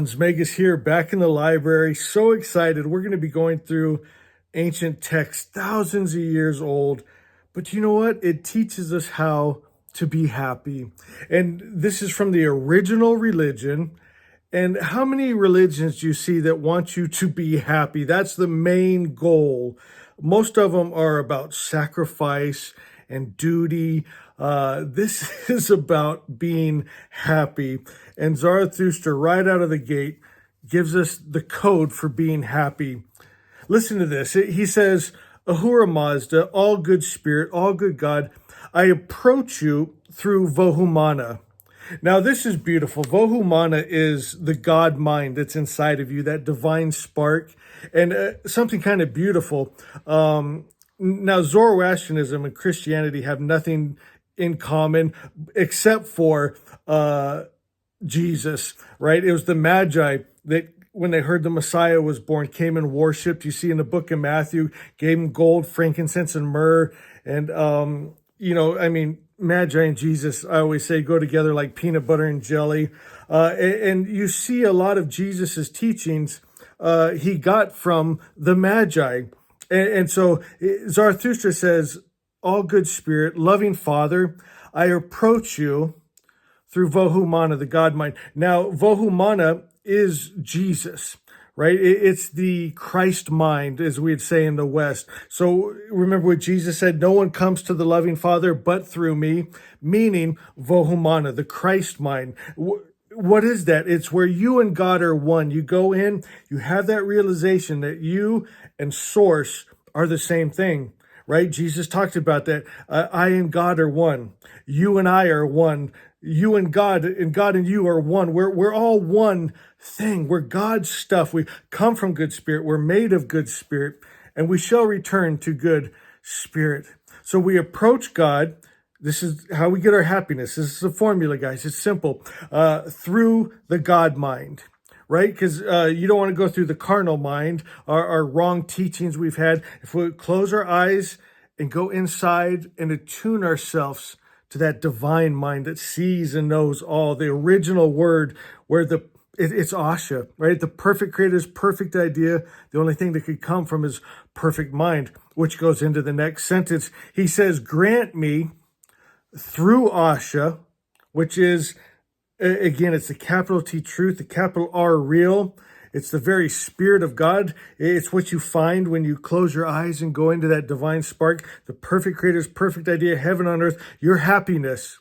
ones, Meg is here back in the library. So excited. We're going to be going through ancient texts, thousands of years old. But you know what? It teaches us how to be happy. And this is from the original religion. And how many religions do you see that want you to be happy? That's the main goal. Most of them are about sacrifice and duty. This is about being happy. And Zarathustra, right out of the gate, gives us the code for being happy. Listen to this. He says, Ahura Mazda, all good spirit, all good God, I approach you through Vohumana. Now, this is beautiful. Vohumana is the God mind that's inside of you, that divine spark, and something kind of beautiful. Now, Zoroastrianism and Christianity have nothing in common except for Jesus, right? It was the Magi that, when they heard the Messiah was born, came and worshipped. You see in the book of Matthew, gave him gold, frankincense, and myrrh. And, Magi and Jesus, I always say, go together like peanut butter and jelly. And you see a lot of Jesus's teachings he got from the Magi. And so Zarathustra says, all good spirit, loving Father, I approach you through Vohumana, the God mind. Now, Vohumana is Jesus, right? It's the Christ mind, as we'd say in the West. So remember what Jesus said, no one comes to the loving Father but through me, meaning Vohumana, the Christ mind. What is that? It's where you and God are one. You go in, you have that realization that you and Source are the same thing, right? Jesus talked about that. I and God are one. You and I are one. You and God and you are one. We're all one thing. We're God's stuff. We come from good spirit. We're made of good spirit, and we shall return to good spirit. So we approach God. This is how we get our happiness. This is the formula, guys. It's simple. Through the God mind, right? Because you don't want to go through the carnal mind, our wrong teachings we've had. If we close our eyes and go inside and attune ourselves to that divine mind that sees and knows all, the original word where it's Asha, right? The perfect creator's perfect idea. The only thing that could come from his perfect mind, which goes into the next sentence. He says, grant me through Asha, which is, again, it's the capital T truth, the capital R real. It's the very spirit of God. It's what you find when you close your eyes and go into that divine spark, the perfect creator's perfect idea, heaven on earth, your happiness,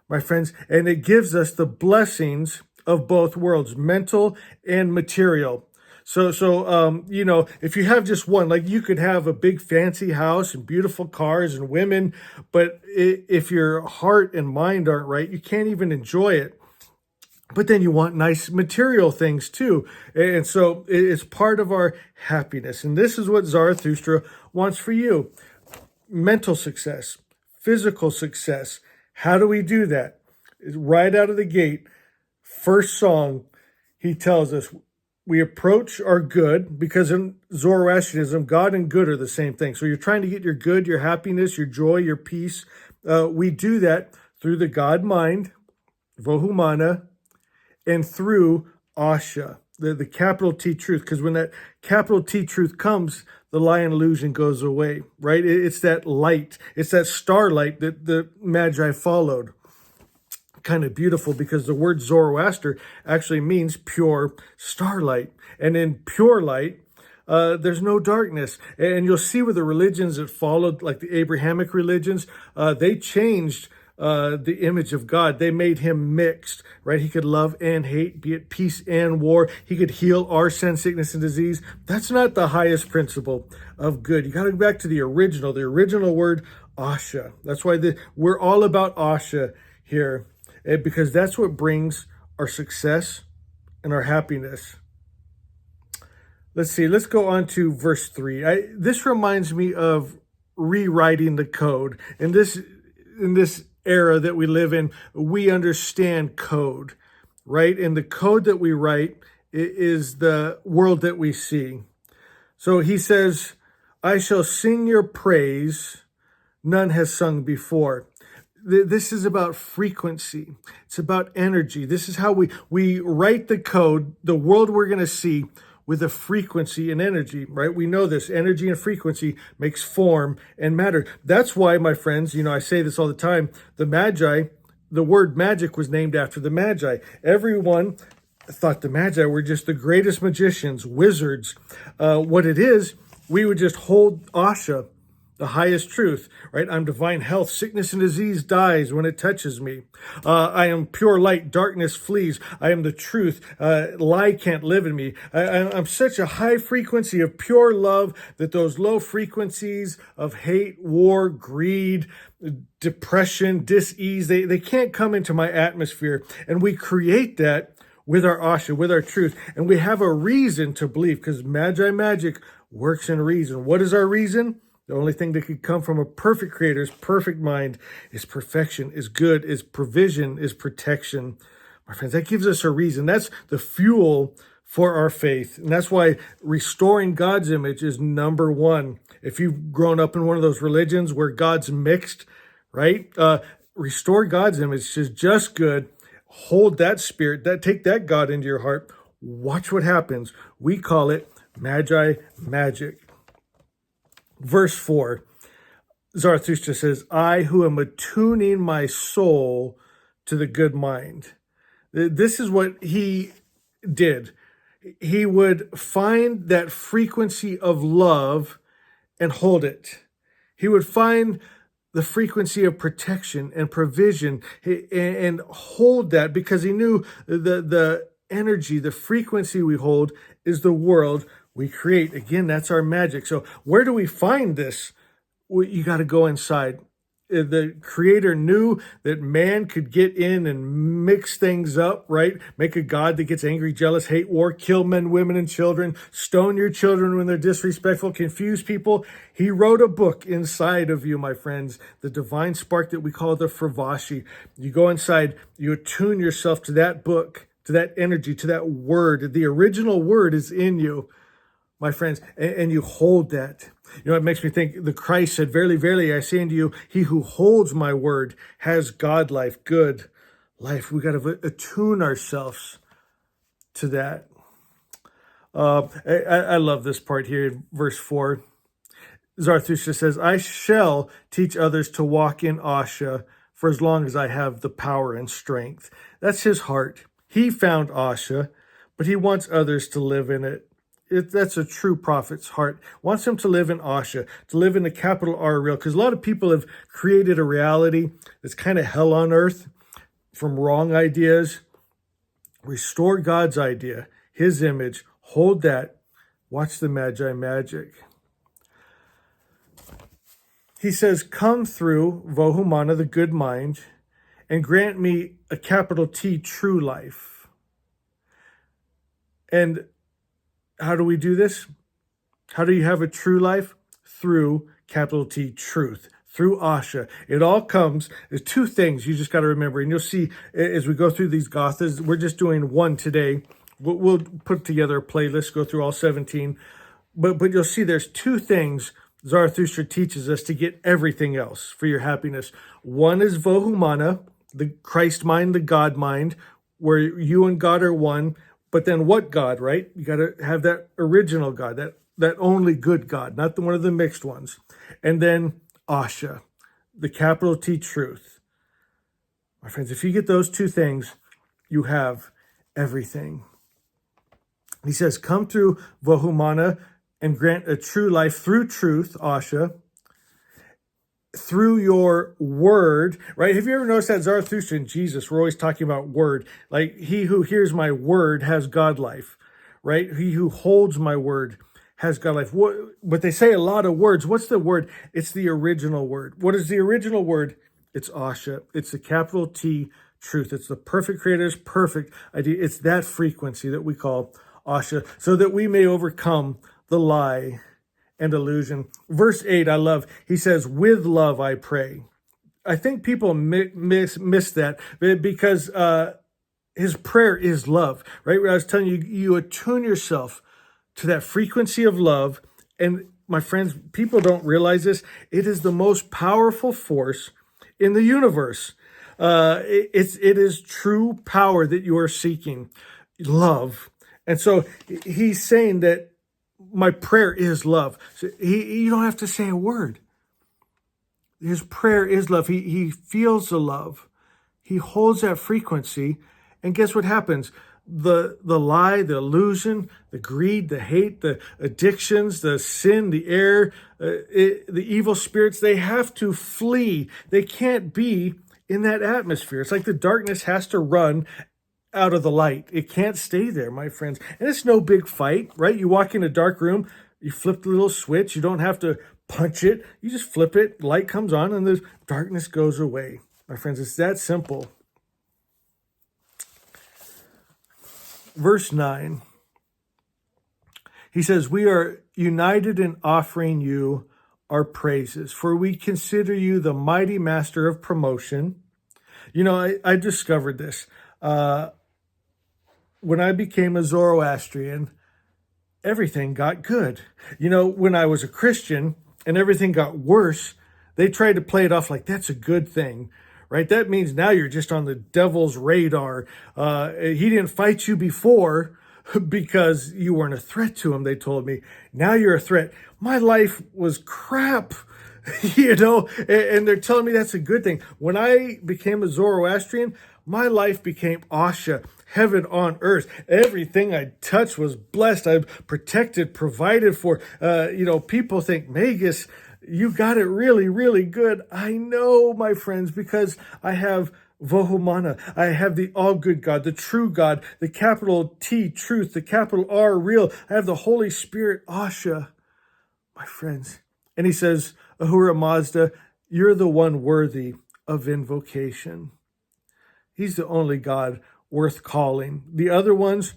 my friends. And it gives us the blessings of both worlds, mental and material. So, if you have just one, like you could have a big fancy house and beautiful cars and women, but if your heart and mind aren't right, you can't even enjoy it. But then you want nice material things too. And so it's part of our happiness. And this is what Zarathustra wants for you. Mental success, physical success. How do we do that? Right out of the gate, first song, he tells us we approach our good, because in Zoroastrianism, God and good are the same thing. So you're trying to get your good, your happiness, your joy, your peace. We do that through the God mind, Vohumana, and through Asha, the capital T truth. Because when that capital T truth comes, the lion illusion goes away, right? It's that light. It's that starlight that the Magi followed. Kind of beautiful, because the word Zoroaster actually means pure starlight. And in pure light, there's no darkness. And you'll see with the religions that followed, like the Abrahamic religions, they changed the image of God. They made him mixed, right? He could love and hate, be at peace and war. He could heal our sin, sickness, and disease. That's not the highest principle of good. You got to go back to the original word, Asha. That's why we're all about Asha here, because that's what brings our success and our happiness. Let's see. Let's go on to verse 3. This reminds me of rewriting the code. In this era that we live in, we understand code, right? And the code that we write is the world that we see. So he says, I shall sing your praise, none has sung before. This is about frequency. It's about energy. This is how we write the code, the world we're going to see with a frequency and energy, right? We know this energy and frequency makes form and matter. That's why, my friends, I say this all the time, the word magic was named after the Magi. Everyone thought the Magi were just the greatest magicians, wizards. What it is, we would just hold Asha, the highest truth, right? I'm divine health. Sickness and disease dies when it touches me. I am pure light. Darkness flees. I am the truth. Lie can't live in me. I'm such a high frequency of pure love that those low frequencies of hate, war, greed, depression, dis-ease, they can't come into my atmosphere. And we create that with our Asha, with our truth. And we have a reason to believe, because Magi magic works in reason. What is our reason? The only thing that could come from a perfect creator's perfect mind is perfection, is good, is provision, is protection. My friends, that gives us a reason. That's the fuel for our faith. And that's why restoring God's image is number one. If you've grown up in one of those religions where God's mixed, right? Restore God's image is just good. Hold that spirit, take that God into your heart. Watch what happens. We call it Magi magic. Verse 4, Zarathustra says, I who am attuning my soul to the good mind. This is what he did. He would find that frequency of love and hold it. He would find the frequency of protection and provision and hold that, because he knew the energy, the frequency we hold is the world we create. Again, that's our magic. So where do we find this? You got to go inside. The creator knew that man could get in and mix things up, right? Make a God that gets angry, jealous, hate, war, kill men, women, and children, stone your children when they're disrespectful, confuse people. He wrote a book inside of you, my friends, the divine spark that we call the Fravashi. You go inside, you attune yourself to that book, to that energy, to that word. The original word is in you, my friends, and you hold that. It makes me think the Christ said, verily, verily, I say unto you, he who holds my word has God life, good life. We got to attune ourselves to that. I love this part here in verse 4. Zarathustra says, I shall teach others to walk in Asha for as long as I have the power and strength. That's his heart. He found Asha, but he wants others to live in it. That's a true prophet's heart. Wants them to live in Asha, to live in the capital R real. Because a lot of people have created a reality that's kind of hell on earth from wrong ideas. Restore God's idea, his image. Hold that. Watch the Magi magic. He says, come through Vohumana, the good mind, and grant me a capital T true life. And how do we do this? How do you have a true life? Through capital T, truth, through Asha. It all comes, there's two things you just got to remember. And you'll see as we go through these Gathas, we're just doing one today. We'll put together a playlist, go through all 17. But you'll see there's two things Zarathustra teaches us to get everything else for your happiness. One is Vohumana, the Christ mind, the God mind, where you and God are one. But then what God, right? You got to have that original God, that only good God, not one of the mixed ones. And then Asha, the capital T truth. My friends, if you get those two things, you have everything. He says, come through Vohumana and grant a true life through truth, Asha, through your word, right? Have you ever noticed that Zarathustra and Jesus, we're always talking about word, like he who hears my word has God life, right? He who holds my word has God life. But they say a lot of words. What's the word? It's the original word. What is the original word? It's Asha. It's the capital T truth. It's the perfect creator's perfect idea. It's that frequency that we call Asha, so that we may overcome the lie and illusion. Verse 8, I love. He says, with love I pray. I think people miss that because his prayer is love, right? I was telling you, you attune yourself to that frequency of love. And my friends, people don't realize this. It is the most powerful force in the universe. It is true power that you are seeking, love. And so he's saying that my prayer is love. So you don't have to say a word. His prayer is love. He feels the love. He holds that frequency. And guess what happens? The lie, the illusion, the greed, the hate, the addictions, the sin, the error, the evil spirits, they have to flee. They can't be in that atmosphere. It's like the darkness has to run out of the light. It can't stay there, my friends. And it's no big fight, right? You walk in a dark room, you flip the little switch. You don't have to punch it. You just flip it, light comes on, and the darkness goes away. My friends, it's that simple. Verse 9, he says, we are united in offering you our praises, for we consider you the mighty master of promotion. You know, I discovered this. When I became a Zoroastrian, everything got good. You know, when I was a Christian and everything got worse, they tried to play it off like that's a good thing. Right? That means now you're just on the devil's radar. He didn't fight you before because you weren't a threat to him, they told me. Now you're a threat. My life was crap, you know, and they're telling me that's a good thing. When I became a Zoroastrian, my life became Asha, heaven on earth. Everything I touched was blessed. I'm protected, provided for. You know, people think, Magus, you got it really, really good. I know, my friends, because I have Vohumana. I have the all-good God, the true God, the capital T, truth, the capital R, real. I have the Holy Spirit, Asha, my friends. And he says, Ahura Mazda, you're the one worthy of invocation. He's the only God worth calling. The other ones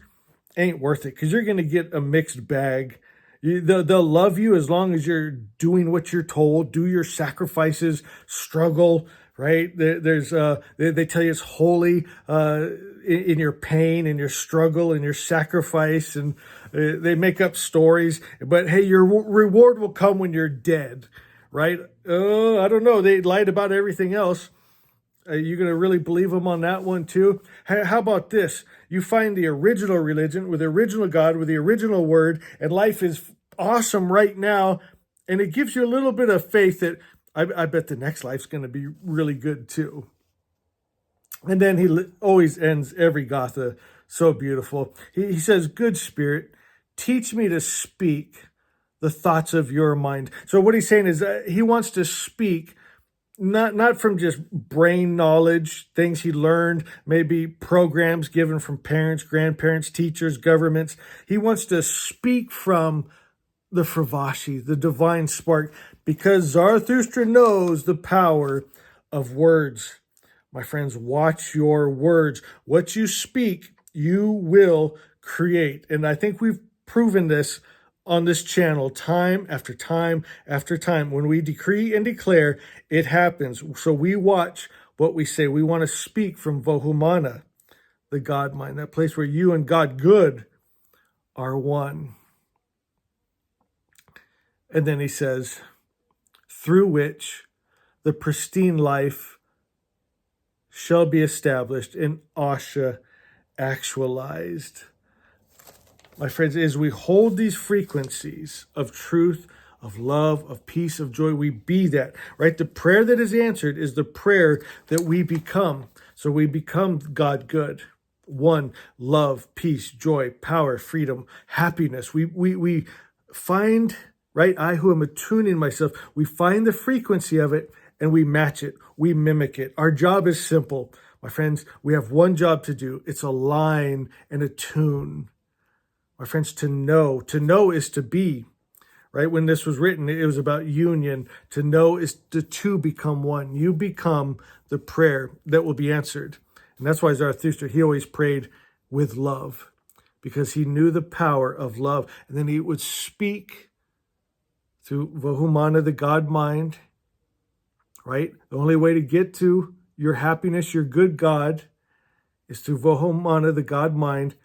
ain't worth it because you're going to get a mixed bag. They'll love you as long as you're doing what you're told, do your sacrifices, struggle, right? They tell you it's holy in your pain, in your struggle, in your sacrifice, and they make up stories. But hey, your reward will come when you're dead, right? Oh, I don't know. They lied about everything else. Are you going to really believe them on that one too? How about this? You find the original religion with the original God, with the original word, and life is awesome right now. And it gives you a little bit of faith that I bet the next life's going to be really good too. And then he always ends every Gatha so beautiful. He says, good spirit, teach me to speak the thoughts of your mind. So what he's saying is he wants to speak not from just brain knowledge, things he learned, maybe programs given from parents, grandparents, teachers, governments. He wants to speak from the Fravashi, the divine spark, because Zarathustra knows the power of words. My friends, watch your words. What you speak, you will create. And I think we've proven this on this channel time after time after time. When we decree and declare, it happens. So we watch what we say. We want to speak from Vohumana, the God mind, that place where you and God good are one. And then he says, through which the pristine life shall be established in Asha actualized. My friends, as we hold these frequencies of truth, of love, of peace, of joy, we be that, right? The prayer that is answered is the prayer that we become. So we become God good. One, love, peace, joy, power, freedom, happiness. We find, right? I who am attuning myself, we find the frequency of it and we match it. We mimic it. Our job is simple. My friends, we have one job to do. It's align and attune. My friends, to know is to be, right? When this was written, it was about union. To know is the two become one. You become the prayer that will be answered. And that's why Zarathustra, he always prayed with love, because he knew the power of love. And then he would speak through Vohumana, the God mind, right? The only way to get to your happiness, your good God, is through Vohumana, the God mind,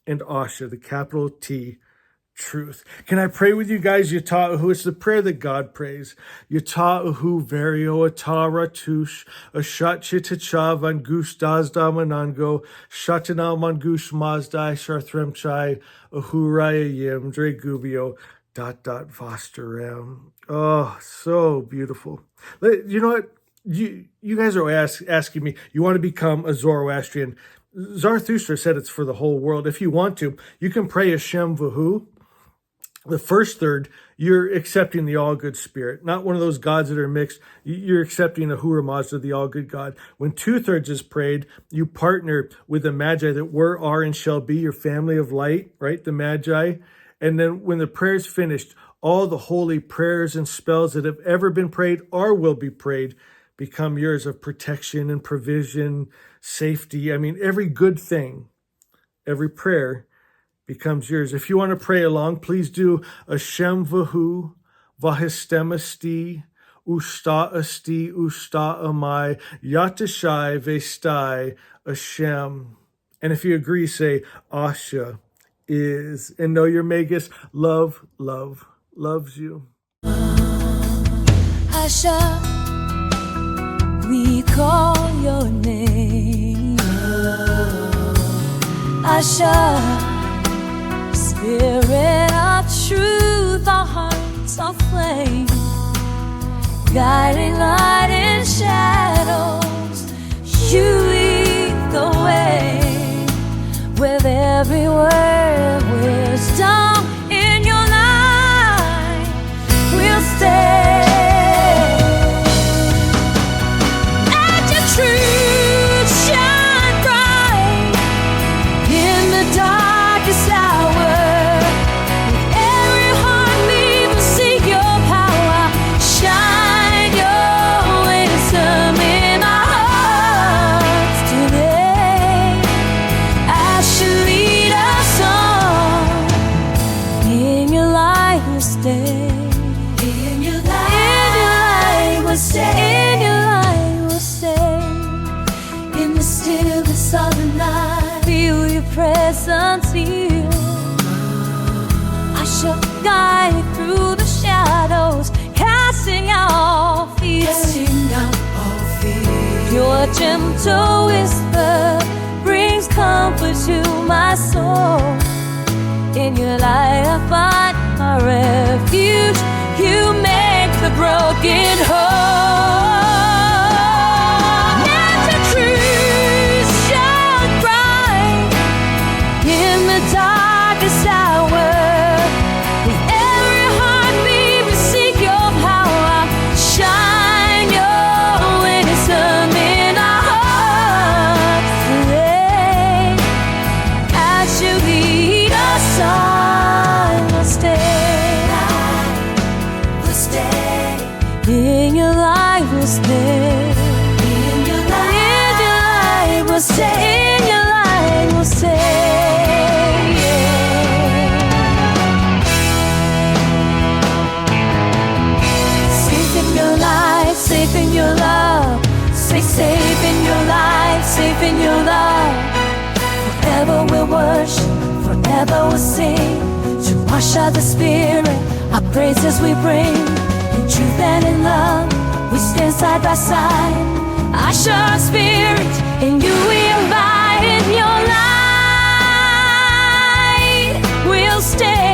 and Asha, the capital T, truth. Can I pray with you guys? Yatahu, it's the prayer that God prays. Yatahu vario atara tush, ashat chitacha vangush dazda manango, shatanal mangush mazdai sharthremchai, ahuraya yim dregubio, vastaram. Oh, so beautiful. You know what? You guys are asking me, you want to become a Zoroastrian. Zarathustra said it's for the whole world. If you want to, you can pray Hashem Vahu. The first third, you're accepting the all-good spirit, not one of those gods that are mixed. You're accepting Ahura Mazda, the all-good God. When 2/3 is prayed, you partner with the Magi that were, are, and shall be, your family of light, right? The Magi. And then when the prayer is finished, all the holy prayers and spells that have ever been prayed or will be prayed become yours, of protection and provision, safety. I mean, every good thing, every prayer becomes yours. If you want to pray along, please do Hashem Vahu, Vahistemasti, Usta Asti, Usta Amai, Yatashai, Vestai, Hashem. And if you agree, say Asha is. And know your Magus loves you. Asha, we call your name. Asha, Spirit of truth, our hearts are flame, guiding light in shadows. You lead the way with every word, wisdom in your light. We'll stay. Let your truth shine bright in the darkest hour. Presence here, I shall guide through the shadows, casting out all fear. Your gentle whisper brings comfort to my soul. In your light I find my refuge. You make the broken whole. Darkest hour, with every heartbeat we seek your power. Shine your wisdom in our hearts today. As you lead us on, we'll stay. We'll stay. In your light we'll stay. In your light we'll stay. In your light we'll stay. Safe in your love, stay safe in your life, safe in your love. Forever we'll worship, forever we'll sing. To wash out the spirit, our praises we bring. In truth and in love, we stand side by side. I share our spirit, in you we abide. In your light, we'll stay.